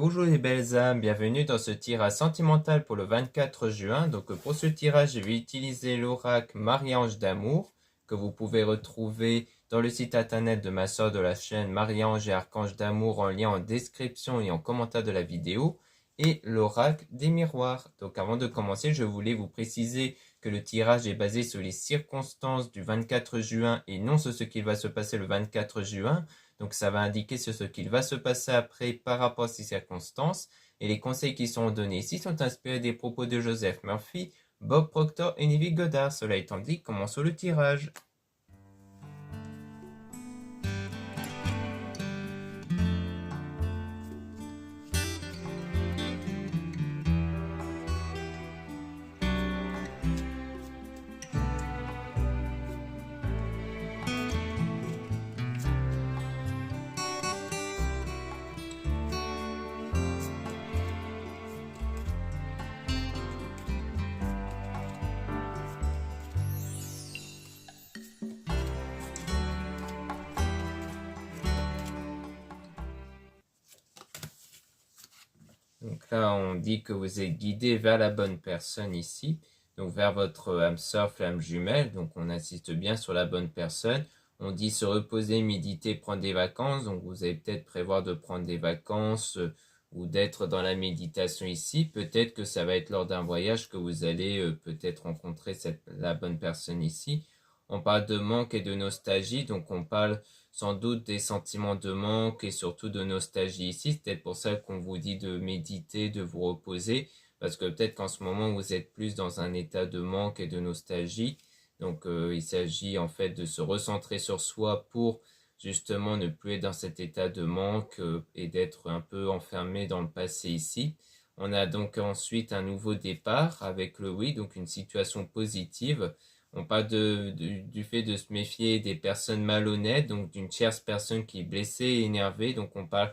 Bonjour les belles âmes, bienvenue dans ce tirage sentimental pour le 24 juin. Donc pour ce tirage, je vais utiliser l'oracle Marie-Ange d'amour que vous pouvez retrouver dans le site internet de ma sœur de la chaîne Marie-Ange et Archange d'amour en lien en description et en commentaire de la vidéo, et l'oracle des miroirs. Donc avant de commencer, je voulais vous préciser que le tirage est basé sur les circonstances du 24 juin et non sur ce qui va se passer le 24 juin. Donc ça va indiquer sur ce qu'il va se passer après par rapport à ces circonstances. Et les conseils qui sont donnés ici sont inspirés des propos de Joseph Murphy, Bob Proctor et Neville Goddard. Cela étant dit, commençons le tirage. Donc là, on dit que vous êtes guidé vers la bonne personne ici, donc vers votre âme sœur, flamme jumelle. Donc on insiste bien sur la bonne personne. On dit se reposer, méditer, prendre des vacances. Donc vous allez peut-être prévoir de prendre des vacances ou d'être dans la méditation ici. Peut-être que ça va être lors d'un voyage que vous allez peut-être rencontrer la bonne personne ici. On parle de manque et de nostalgie, donc on parle sans doute des sentiments de manque et surtout de nostalgie ici. C'est peut-être pour ça qu'on vous dit de méditer, de vous reposer, parce que peut-être qu'en ce moment vous êtes plus dans un état de manque et de nostalgie. Donc il s'agit en fait de se recentrer sur soi pour justement ne plus être dans cet état de manque et d'être un peu enfermé dans le passé ici. On a donc ensuite un nouveau départ avec le oui, donc une situation positive. On parle du fait de se méfier des personnes malhonnêtes, donc d'une tierce personne qui est blessée et énervée. Donc on parle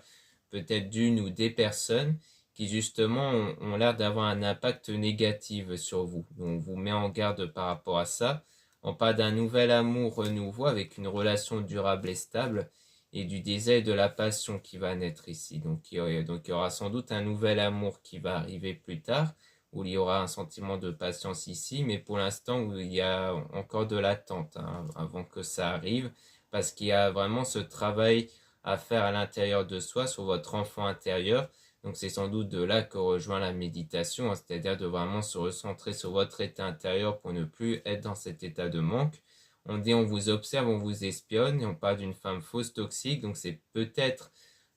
peut-être d'une ou des personnes qui justement ont l'air d'avoir un impact négatif sur vous. Donc on vous met en garde par rapport à ça. On parle d'un nouvel amour renouveau avec une relation durable et stable et du désir et de la passion qui va naître ici. Donc il y aura sans doute un nouvel amour qui va arriver plus tard, où il y aura un sentiment de patience ici, mais pour l'instant, il y a encore de l'attente avant que ça arrive, parce qu'il y a vraiment ce travail à faire à l'intérieur de soi, sur votre enfant intérieur. Donc c'est sans doute de là que rejoint la méditation, c'est-à-dire de vraiment se recentrer sur votre état intérieur pour ne plus être dans cet état de manque. On dit on vous observe, on vous espionne, et on parle d'une femme fausse toxique, donc c'est peut-être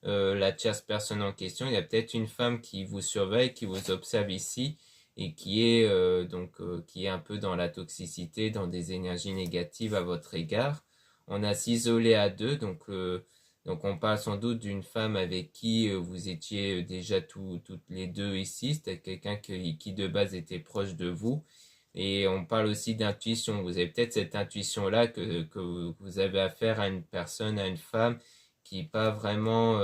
la tierce personne en question. Il y a peut-être une femme qui vous surveille, qui vous observe ici et qui est qui est un peu dans la toxicité, dans des énergies négatives à votre égard. On a s'isoler à deux, donc on parle sans doute d'une femme avec qui vous étiez déjà toutes les deux ici. C'était quelqu'un qui de base était proche de vous. Et on parle aussi d'intuition. Vous avez peut-être cette intuition-là que vous avez affaire à une personne, à une femme qui n'est pas vraiment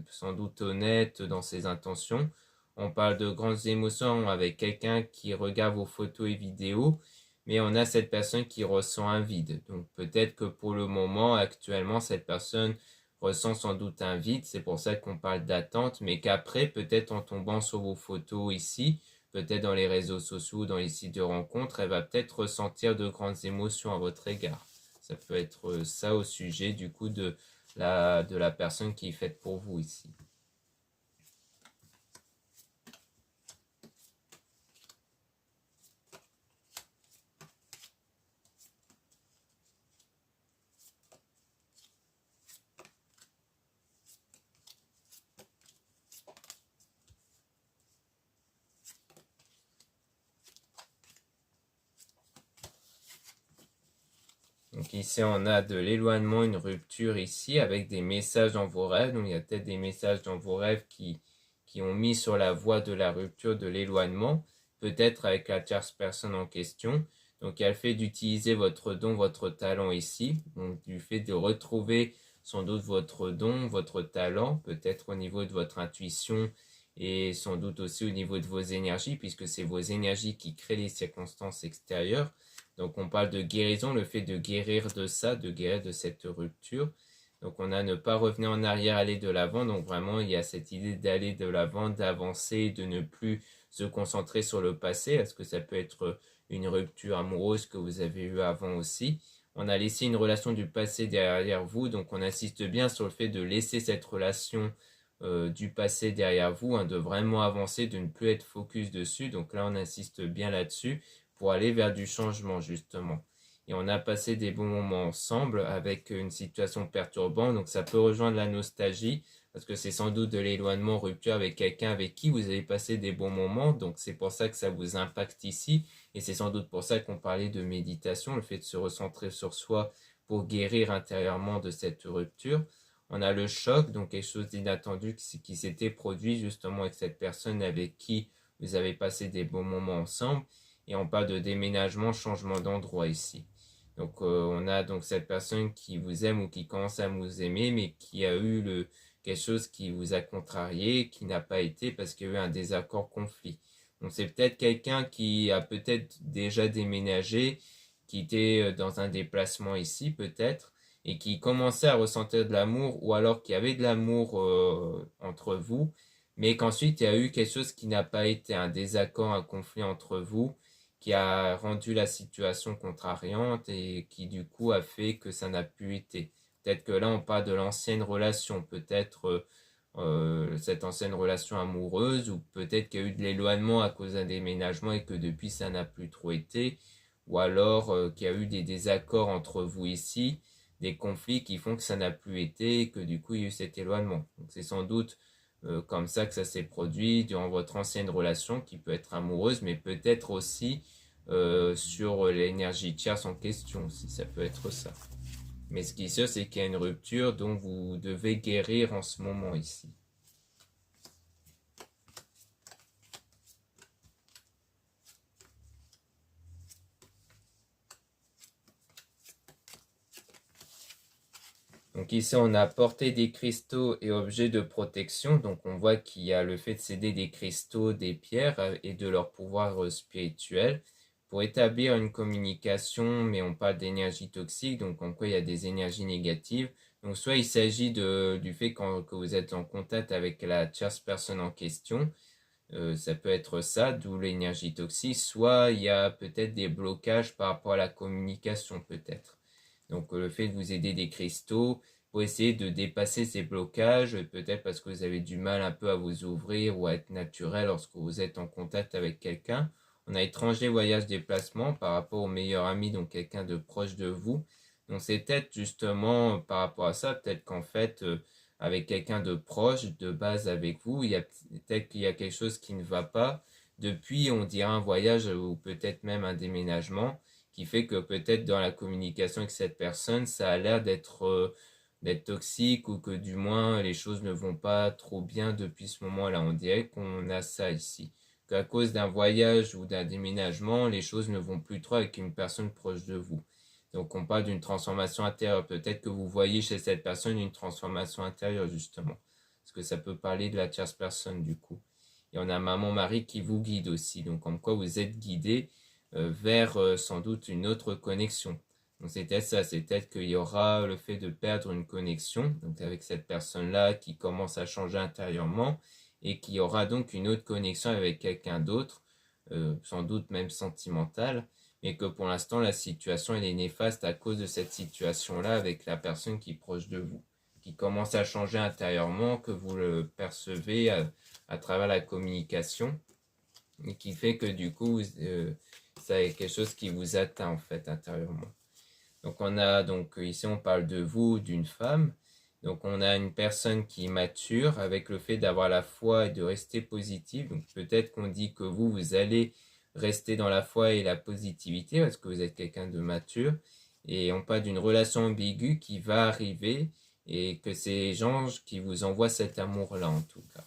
sans doute honnête dans ses intentions. On parle de grandes émotions avec quelqu'un qui regarde vos photos et vidéos, mais on a cette personne qui ressent un vide. Donc peut-être que pour le moment, actuellement, cette personne ressent sans doute un vide. C'est pour ça qu'on parle d'attente, mais qu'après, peut-être en tombant sur vos photos ici, peut-être dans les réseaux sociaux, dans les sites de rencontres, elle va peut-être ressentir de grandes émotions à votre égard. Ça peut être ça au sujet du coup de la personne qui est faite pour vous ici. Donc ici, on a de l'éloignement, une rupture ici avec des messages dans vos rêves. Donc il y a peut-être des messages dans vos rêves qui ont mis sur la voie de la rupture, de l'éloignement, peut-être avec la tierce personne en question. Donc il y a le fait d'utiliser votre don, votre talent ici. Donc du fait de retrouver sans doute votre don, votre talent, peut-être au niveau de votre intuition et sans doute aussi au niveau de vos énergies, puisque c'est vos énergies qui créent les circonstances extérieures. Donc on parle de guérison, le fait de guérir de ça, de guérir de cette rupture. Donc on a ne pas revenir en arrière, aller de l'avant. Donc vraiment, il y a cette idée d'aller de l'avant, d'avancer, de ne plus se concentrer sur le passé. Est-ce que ça peut être une rupture amoureuse que vous avez eue avant aussi? On a laissé une relation du passé derrière vous. Donc on insiste bien sur le fait de laisser cette relation du passé derrière vous, hein, de vraiment avancer, de ne plus être focus dessus. Donc là, on insiste bien là-dessus pour aller vers du changement justement. Et on a passé des bons moments ensemble avec une situation perturbante, donc ça peut rejoindre la nostalgie, parce que c'est sans doute de l'éloignement, rupture avec quelqu'un avec qui vous avez passé des bons moments, donc c'est pour ça que ça vous impacte ici, et c'est sans doute pour ça qu'on parlait de méditation, le fait de se recentrer sur soi pour guérir intérieurement de cette rupture. On a le choc, donc quelque chose d'inattendu qui s'était produit justement avec cette personne avec qui vous avez passé des bons moments ensemble, et on parle de déménagement, changement d'endroit ici. Donc on a donc cette personne qui vous aime ou qui commence à vous aimer, mais qui a eu quelque chose qui vous a contrarié, qui n'a pas été parce qu'il y a eu un désaccord, conflit. Donc c'est peut-être quelqu'un qui a peut-être déjà déménagé, qui était dans un déplacement ici peut-être, et qui commençait à ressentir de l'amour, ou alors qu'il y avait de l'amour entre vous, mais qu'ensuite il y a eu quelque chose qui n'a pas été, un désaccord, un conflit entre vous, qui a rendu la situation contrariante et qui du coup a fait que ça n'a plus été. Peut-être que là on parle de l'ancienne relation, peut-être cette ancienne relation amoureuse, ou peut-être qu'il y a eu de l'éloignement à cause d'un déménagement et que depuis ça n'a plus trop été, ou alors qu'il y a eu des désaccords entre vous ici, des conflits qui font que ça n'a plus été et que du coup il y a eu cet éloignement. Donc c'est sans doute comme ça que ça s'est produit durant votre ancienne relation qui peut être amoureuse, mais peut-être aussi sur l'énergie tierce en question, si ça peut être ça. Mais ce qui est sûr, c'est qu'il y a une rupture dont vous devez guérir en ce moment ici. Donc ici, on a porté des cristaux et objets de protection. Donc on voit qu'il y a le fait de céder des cristaux, des pierres et de leur pouvoir spirituel pour établir une communication, mais on parle d'énergie toxique, donc en quoi il y a des énergies négatives. Donc soit il s'agit du fait que vous êtes en contact avec la tierce personne en question, ça peut être ça, d'où l'énergie toxique, soit il y a peut-être des blocages par rapport à la communication peut-être. Donc le fait de vous aider des cristaux pour essayer de dépasser ces blocages, peut-être parce que vous avez du mal un peu à vous ouvrir ou à être naturel lorsque vous êtes en contact avec quelqu'un. On a étranger, voyage, déplacement par rapport au meilleur ami, donc quelqu'un de proche de vous. Donc c'est peut-être justement par rapport à ça, peut-être qu'en fait, avec quelqu'un de proche, de base avec vous, il y a peut-être qu'il y a quelque chose qui ne va pas. Depuis, on dirait un voyage ou peut-être même un déménagement qui fait que peut-être dans la communication avec cette personne, ça a l'air d'être toxique, ou que du moins les choses ne vont pas trop bien depuis ce moment-là. On dirait qu'on a ça ici. Qu'à cause d'un voyage ou d'un déménagement, les choses ne vont plus trop avec une personne proche de vous. Donc on parle d'une transformation intérieure. Peut-être que vous voyez chez cette personne une transformation intérieure justement. Parce que ça peut parler de la tierce personne du coup. Et on a maman Marie qui vous guide aussi. Donc comme quoi vous êtes guidé vers sans doute une autre connexion. Donc c'est peut-être ça, c'est peut-être qu'il y aura le fait de perdre une connexion, donc avec cette personne-là qui commence à changer intérieurement, et qu'il y aura donc une autre connexion avec quelqu'un d'autre, sans doute même sentimentale, mais que pour l'instant la situation elle est néfaste à cause de cette situation-là avec la personne qui est proche de vous, qui commence à changer intérieurement, que vous le percevez à travers la communication, et qui fait que du coup c'est quelque chose qui vous atteint en fait intérieurement. Donc on a donc ici on parle de vous, d'une femme. Donc on a une personne qui est mature avec le fait d'avoir la foi et de rester positive. Donc peut-être qu'on dit que vous allez rester dans la foi et la positivité parce que vous êtes quelqu'un de mature. Et on parle d'une relation ambiguë qui va arriver et que c'est les anges qui vous envoient cet amour-là en tout cas.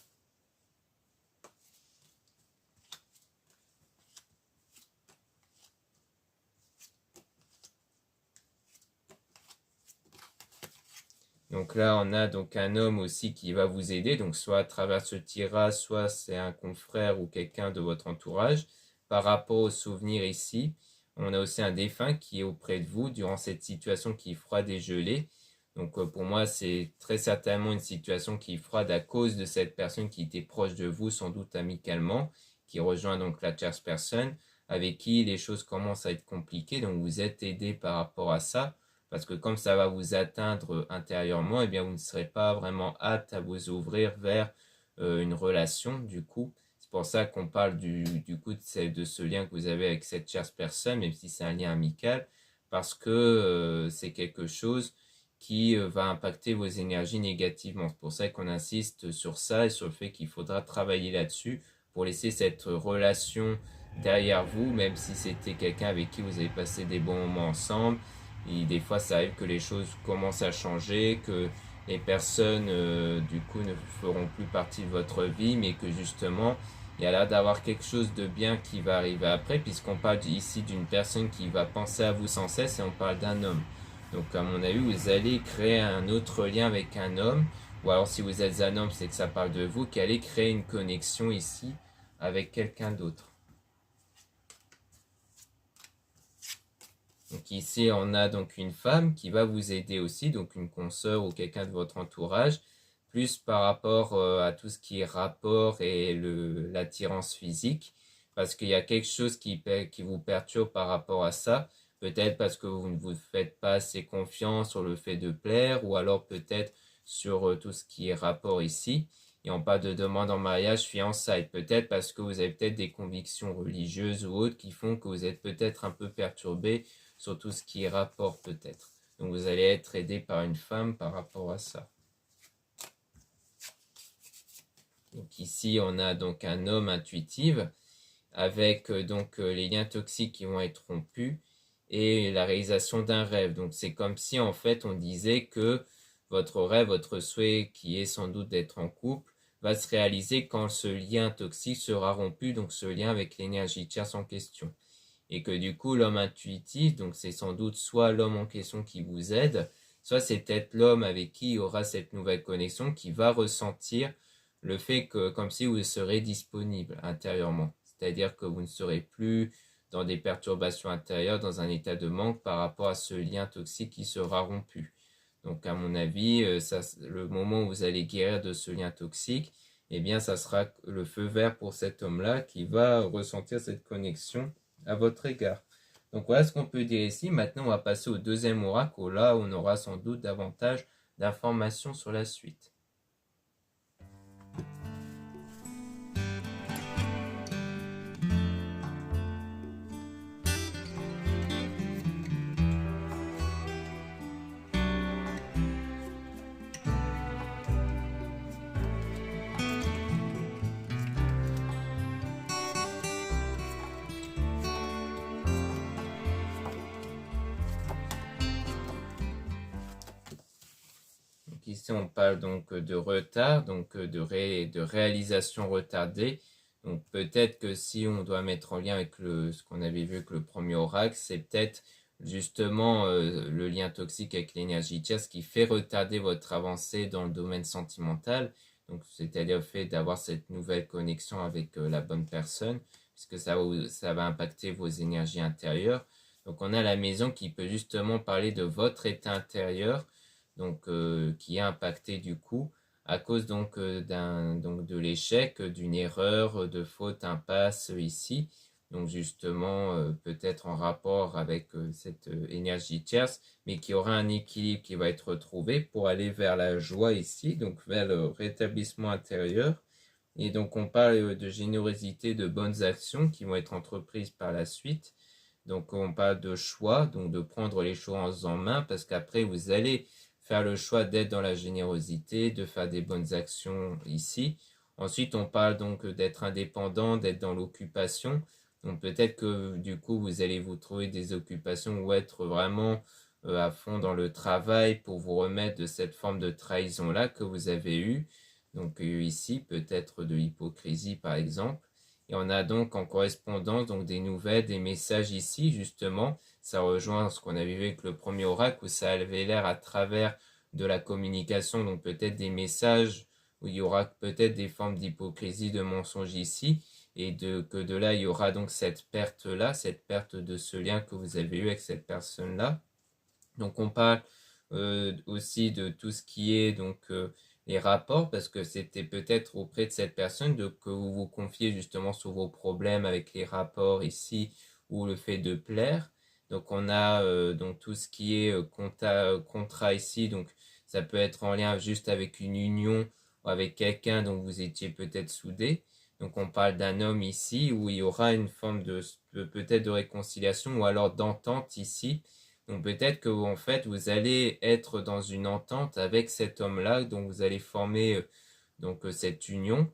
Donc là, on a donc un homme aussi qui va vous aider, donc soit à travers ce tirage, soit c'est un confrère ou quelqu'un de votre entourage. Par rapport aux souvenirs ici, on a aussi un défunt qui est auprès de vous durant cette situation qui est froide et gelée. Donc pour moi, c'est très certainement une situation qui est froide à cause de cette personne qui était proche de vous, sans doute amicalement, qui rejoint donc la tierce personne, avec qui les choses commencent à être compliquées. Donc vous êtes aidé par rapport à ça, parce que comme ça va vous atteindre intérieurement, eh bien vous ne serez pas vraiment apte à vous ouvrir vers une relation du coup. C'est pour ça qu'on parle du coup de ce lien que vous avez avec cette tierce personne, même si c'est un lien amical, parce que c'est quelque chose qui va impacter vos énergies négativement. C'est pour ça qu'on insiste sur ça et sur le fait qu'il faudra travailler là-dessus pour laisser cette relation derrière vous, même si c'était quelqu'un avec qui vous avez passé des bons moments ensemble. Et des fois, ça arrive que les choses commencent à changer, que les personnes, du coup, ne feront plus partie de votre vie, mais que justement, il y a l'air d'avoir quelque chose de bien qui va arriver après, puisqu'on parle ici d'une personne qui va penser à vous sans cesse et on parle d'un homme. Donc à mon avis, vous allez créer un autre lien avec un homme, ou alors si vous êtes un homme, c'est que ça parle de vous, qui allez créer une connexion ici avec quelqu'un d'autre. Donc ici, on a donc une femme qui va vous aider aussi, donc une consoeur ou quelqu'un de votre entourage, plus par rapport à tout ce qui est rapport et l'attirance physique, parce qu'il y a quelque chose qui vous perturbe par rapport à ça. Peut-être parce que vous ne vous faites pas assez confiance sur le fait de plaire, ou alors peut-être sur tout ce qui est rapport ici. Et on parle de demande en mariage, fiançailles. Peut-être parce que vous avez peut-être des convictions religieuses ou autres qui font que vous êtes peut-être un peu perturbé sur tout ce qui est rapport peut-être. Donc vous allez être aidé par une femme par rapport à ça. Donc ici, on a donc un homme intuitif avec donc les liens toxiques qui vont être rompus et la réalisation d'un rêve. Donc c'est comme si en fait on disait que votre rêve, votre souhait qui est sans doute d'être en couple va se réaliser quand ce lien toxique sera rompu, donc ce lien avec l'énergie tierce en question. Et que du coup l'homme intuitif, donc c'est sans doute soit l'homme en question qui vous aide, soit c'est peut-être l'homme avec qui il y aura cette nouvelle connexion qui va ressentir le fait que comme si vous serez disponible intérieurement. C'est-à-dire que vous ne serez plus dans des perturbations intérieures, dans un état de manque par rapport à ce lien toxique qui sera rompu. Donc à mon avis, le moment où vous allez guérir de ce lien toxique, eh bien ça sera le feu vert pour cet homme-là qui va ressentir cette connexion à votre égard. Donc voilà ce qu'on peut dire ici. Maintenant on va passer au deuxième oracle, là où on aura sans doute davantage d'informations sur la suite. Ici, on parle donc de retard, donc de réalisation retardée. Donc peut-être que si on doit mettre en lien avec ce qu'on avait vu avec le premier oracle, c'est peut-être justement le lien toxique avec l'énergie tierce qui fait retarder votre avancée dans le domaine sentimental. Donc c'est-à-dire le fait d'avoir cette nouvelle connexion avec la bonne personne, puisque ça va impacter vos énergies intérieures. Donc on a la maison qui peut justement parler de votre état intérieur, donc qui est impacté du coup à cause donc de l'échec, d'une erreur, de faute, impasse ici. Donc justement peut-être en rapport avec cette énergie tierce, mais qui aura un équilibre qui va être retrouvé pour aller vers la joie ici, donc vers le rétablissement intérieur. Et donc on parle de générosité, de bonnes actions qui vont être entreprises par la suite. Donc on parle de choix, donc de prendre les choses en main, parce qu'après vous allez faire le choix d'être dans la générosité, de faire des bonnes actions ici. Ensuite, on parle donc d'être indépendant, d'être dans l'occupation. Donc peut-être que du coup, vous allez vous trouver des occupations ou être vraiment à fond dans le travail pour vous remettre de cette forme de trahison-là que vous avez eue. Donc ici, peut-être de l'hypocrisie par exemple. Et on a donc en correspondance donc des nouvelles, des messages ici justement. Ça rejoint ce qu'on avait vu avec le premier oracle où ça avait l'air à travers de la communication, donc peut-être des messages où il y aura peut-être des formes d'hypocrisie, de mensonge ici, et que de là il y aura donc cette perte-là, cette perte de ce lien que vous avez eu avec cette personne-là. Donc on parle aussi de tout ce qui est donc les rapports, parce que c'était peut-être auprès de cette personne que vous vous confiez justement sur vos problèmes avec les rapports ici ou le fait de plaire. Donc on a donc tout ce qui est contrat ici, donc ça peut être en lien juste avec une union ou avec quelqu'un dont vous étiez peut-être soudé. Donc on parle d'un homme ici où il y aura une forme de peut-être de réconciliation ou alors d'entente ici. Donc peut-être que en fait vous allez être dans une entente avec cet homme-là, donc vous allez former donc cette union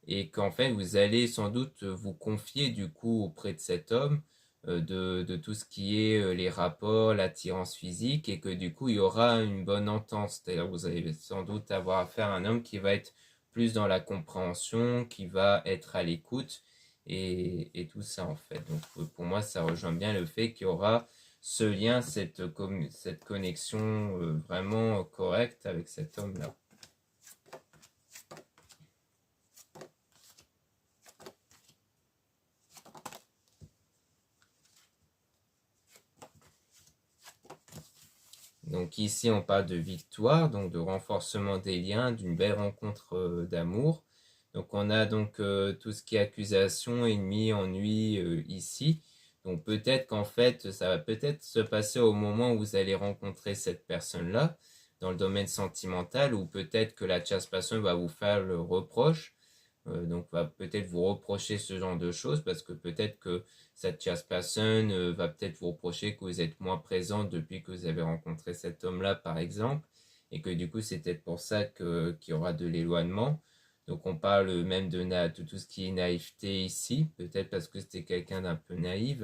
et qu'en fait vous allez sans doute vous confier du coup auprès de cet homme de tout ce qui est les rapports, l'attirance physique et que du coup il y aura une bonne entente. C'est-à-dire vous allez sans doute avoir affaire à un homme qui va être plus dans la compréhension, qui va être à l'écoute et tout ça en fait. Donc pour moi ça rejoint bien le fait qu'il y aura ce lien, cette connexion vraiment correcte avec cet homme-là. Donc ici, on parle de victoire, donc de renforcement des liens, d'une belle rencontre d'amour. Donc on a donc tout ce qui est accusation, ennemi, ennui ici. Donc peut-être qu'en fait, ça va peut-être se passer au moment où vous allez rencontrer cette personne-là, dans le domaine sentimental, ou peut-être que la tierce personne va vous faire le reproche. Donc va peut-être vous reprocher ce genre de choses parce que peut-être que cette tierce personne va peut-être vous reprocher que vous êtes moins présente depuis que vous avez rencontré cet homme-là par exemple et que du coup c'est peut-être pour ça qu'il y aura de l'éloignement. Donc on parle même de tout ce qui est naïveté ici, peut-être parce que c'était quelqu'un d'un peu naïf.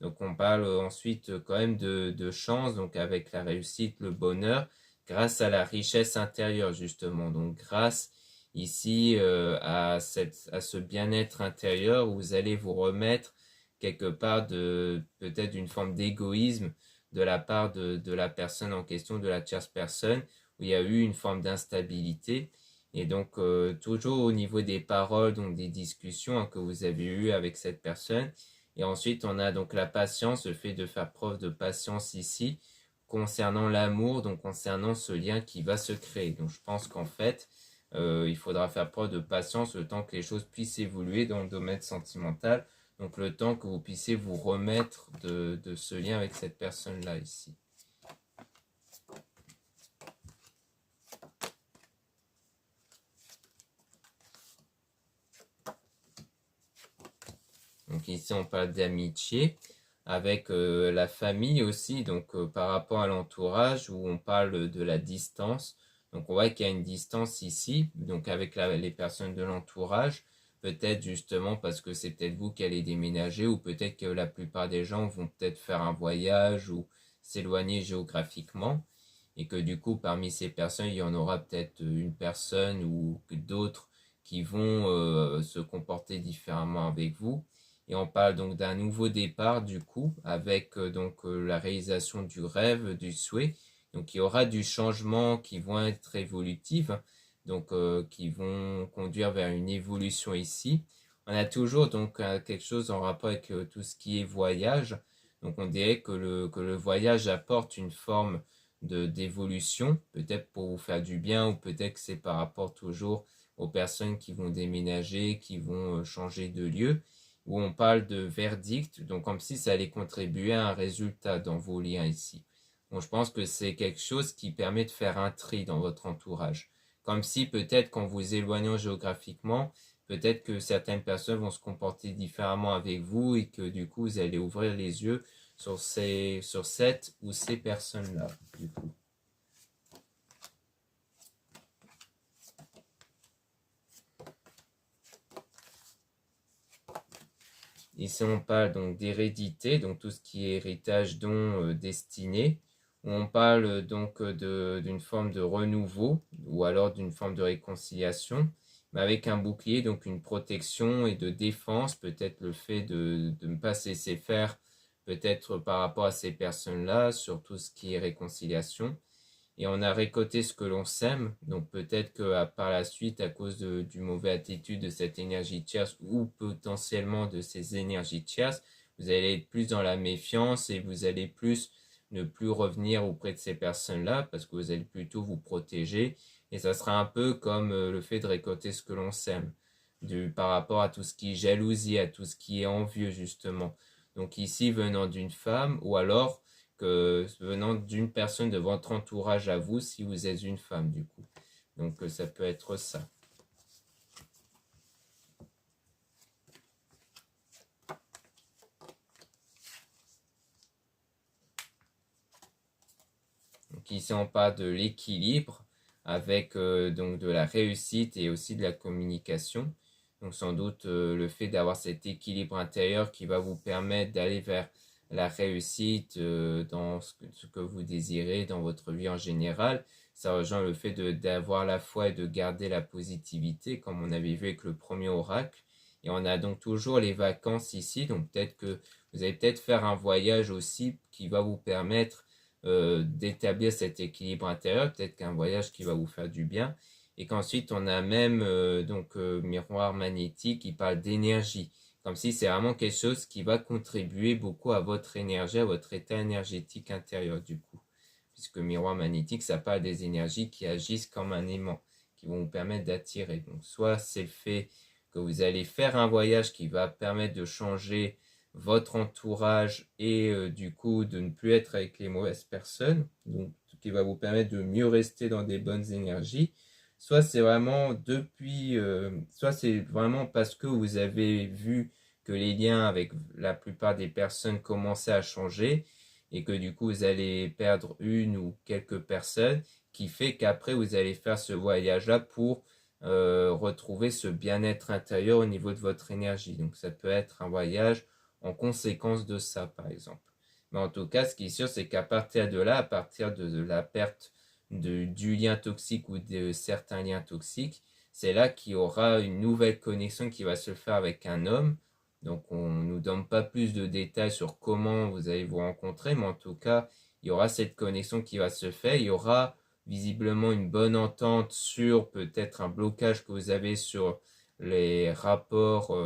Donc on parle ensuite quand même de chance, donc avec la réussite, le bonheur, grâce à la richesse intérieure justement. Donc grâce ici à ce bien-être intérieur où vous allez vous remettre quelque part de peut-être d'une forme d'égoïsme de la part de la personne en question, de la tierce personne, où il y a eu une forme d'instabilité. Et donc toujours au niveau des paroles, donc des discussions que vous avez eues avec cette personne. Et ensuite on a donc la patience, le fait de faire preuve de patience ici concernant l'amour, donc concernant ce lien qui va se créer. Donc je pense qu'en fait, il faudra faire preuve de patience le temps que les choses puissent évoluer dans le domaine sentimental. Donc le temps que vous puissiez vous remettre de ce lien avec cette personne-là ici. Donc ici on parle d'amitié avec la famille aussi, donc par rapport à l'entourage où on parle de la distance. Donc on voit qu'il y a une distance ici, donc avec les personnes de l'entourage, peut-être justement parce que c'est peut-être vous qui allez déménager ou peut-être que la plupart des gens vont peut-être faire un voyage ou s'éloigner géographiquement et que du coup parmi ces personnes il y en aura peut-être une personne ou d'autres qui vont se comporter différemment avec vous. Et on parle donc d'un nouveau départ du coup avec la réalisation du rêve, du souhait. Donc il y aura du changement qui vont être évolutifs, donc qui vont conduire vers une évolution ici. On a toujours donc quelque chose en rapport avec tout ce qui est voyage. Donc on dirait que le voyage apporte une forme d'évolution, peut-être pour vous faire du bien ou peut-être que c'est par rapport toujours aux personnes qui vont déménager, qui vont changer de lieu où on parle de verdict, donc comme si ça allait contribuer à un résultat dans vos liens ici. Bon, je pense que c'est quelque chose qui permet de faire un tri dans votre entourage. Comme si peut-être qu'en vous éloignant géographiquement, peut-être que certaines personnes vont se comporter différemment avec vous et que du coup vous allez ouvrir les yeux sur cette ou ces personnes-là, du coup. Ici, on parle donc d'hérédité, donc tout ce qui est héritage, don, destiné. On parle donc d'une forme de renouveau ou alors d'une forme de réconciliation, mais avec un bouclier, donc une protection et de défense, peut-être le fait de ne pas se laisser faire, peut-être par rapport à ces personnes-là, sur tout ce qui est réconciliation et on a récolté ce que l'on sème. Donc peut-être que par la suite, à cause du mauvais attitude de cette énergie tierce ou potentiellement de ces énergies tierces, vous allez être plus dans la méfiance et vous allez plus ne plus revenir auprès de ces personnes-là parce que vous allez plutôt vous protéger et ça sera un peu comme le fait de récolter ce que l'on sème par rapport à tout ce qui est jalousie, à tout ce qui est envieux justement. Donc ici venant d'une femme ou alors que venant d'une personne de votre entourage à vous si vous êtes une femme du coup. Donc ça peut être ça. Donc ici on parle de l'équilibre avec donc de la réussite et aussi de la communication. Donc sans doute le fait d'avoir cet équilibre intérieur qui va vous permettre d'aller vers la réussite dans ce que vous désirez dans votre vie en général. Ça rejoint le fait d'avoir la foi et de garder la positivité comme on avait vu avec le premier oracle. Et on a donc toujours les vacances ici. Donc peut-être que vous allez peut-être faire un voyage aussi qui va vous permettre d'établir cet équilibre intérieur, peut-être qu'un voyage qui va vous faire du bien, et qu'ensuite on a même miroir magnétique qui parle d'énergie, comme si c'est vraiment quelque chose qui va contribuer beaucoup à votre énergie, à votre état énergétique intérieur du coup, puisque miroir magnétique ça parle des énergies qui agissent comme un aimant, qui vont vous permettre d'attirer. Donc soit c'est le fait que vous allez faire un voyage qui va permettre de changer votre entourage et du coup de ne plus être avec les mauvaises personnes, donc qui va vous permettre de mieux rester dans des bonnes énergies, soit c'est vraiment soit c'est vraiment parce que vous avez vu que les liens avec la plupart des personnes commençaient à changer et que du coup vous allez perdre une ou quelques personnes qui fait qu'après vous allez faire ce voyage là pour retrouver ce bien-être intérieur au niveau de votre énergie. Donc ça peut être un voyage en conséquence de ça, par exemple. Mais en tout cas, ce qui est sûr, c'est qu'à partir de là, à partir de la perte du lien toxique ou de certains liens toxiques, c'est là qu'il y aura une nouvelle connexion qui va se faire avec un homme. Donc on ne nous donne pas plus de détails sur comment vous allez vous rencontrer, mais en tout cas, il y aura cette connexion qui va se faire. Il y aura visiblement une bonne entente sur peut-être un blocage que vous avez sur les rapports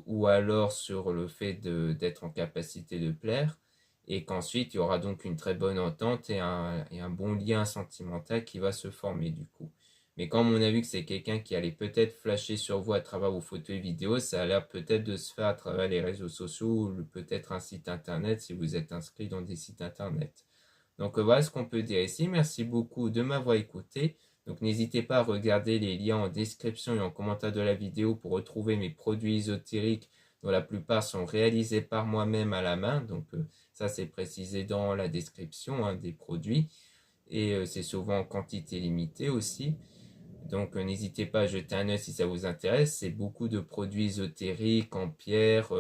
ou alors sur le fait d'être en capacité de plaire, et qu'ensuite il y aura donc une très bonne entente et un bon lien sentimental qui va se former du coup. Mais comme on a vu que c'est quelqu'un qui allait peut-être flasher sur vous à travers vos photos et vidéos, ça a l'air peut-être de se faire à travers les réseaux sociaux ou peut-être un site internet si vous êtes inscrit dans des sites internet. Donc voilà ce qu'on peut dire ici. Merci beaucoup de m'avoir écouté. Donc n'hésitez pas à regarder les liens en description et en commentaire de la vidéo pour retrouver mes produits ésotériques dont la plupart sont réalisés par moi-même à la main. Donc ça c'est précisé dans la description des produits. Et c'est souvent en quantité limitée aussi. Donc n'hésitez pas à jeter un œil si ça vous intéresse. C'est beaucoup de produits ésotériques en pierre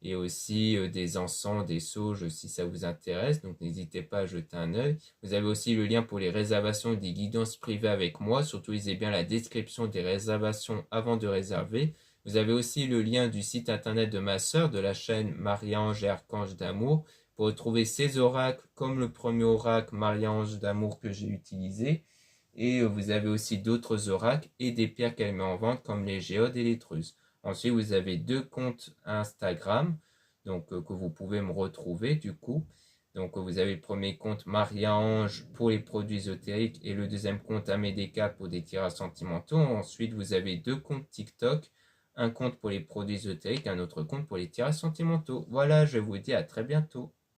et aussi des encens, des sauges si ça vous intéresse. Donc n'hésitez pas à jeter un œil. Vous avez aussi le lien pour les réservations et des guidances privées avec moi. Surtout lisez bien la description des réservations avant de réserver. Vous avez aussi le lien du site internet de ma sœur de la chaîne Marie-Ange et Archange d'amour pour retrouver ces oracles comme le premier oracle Marie-Ange d'amour que j'ai utilisé. Et vous avez aussi d'autres oracles et des pierres qu'elle met en vente comme les géodes et les trusses. Ensuite, vous avez 2 comptes Instagram donc, que vous pouvez me retrouver du coup. Donc vous avez le premier compte Maria-Ange pour les produits ésotériques et le deuxième compte Amédéca pour des tirages sentimentaux. Ensuite, vous avez 2 comptes TikTok, un compte pour les produits ésotériques, un autre compte pour les tirages sentimentaux. Voilà, je vous dis à très bientôt.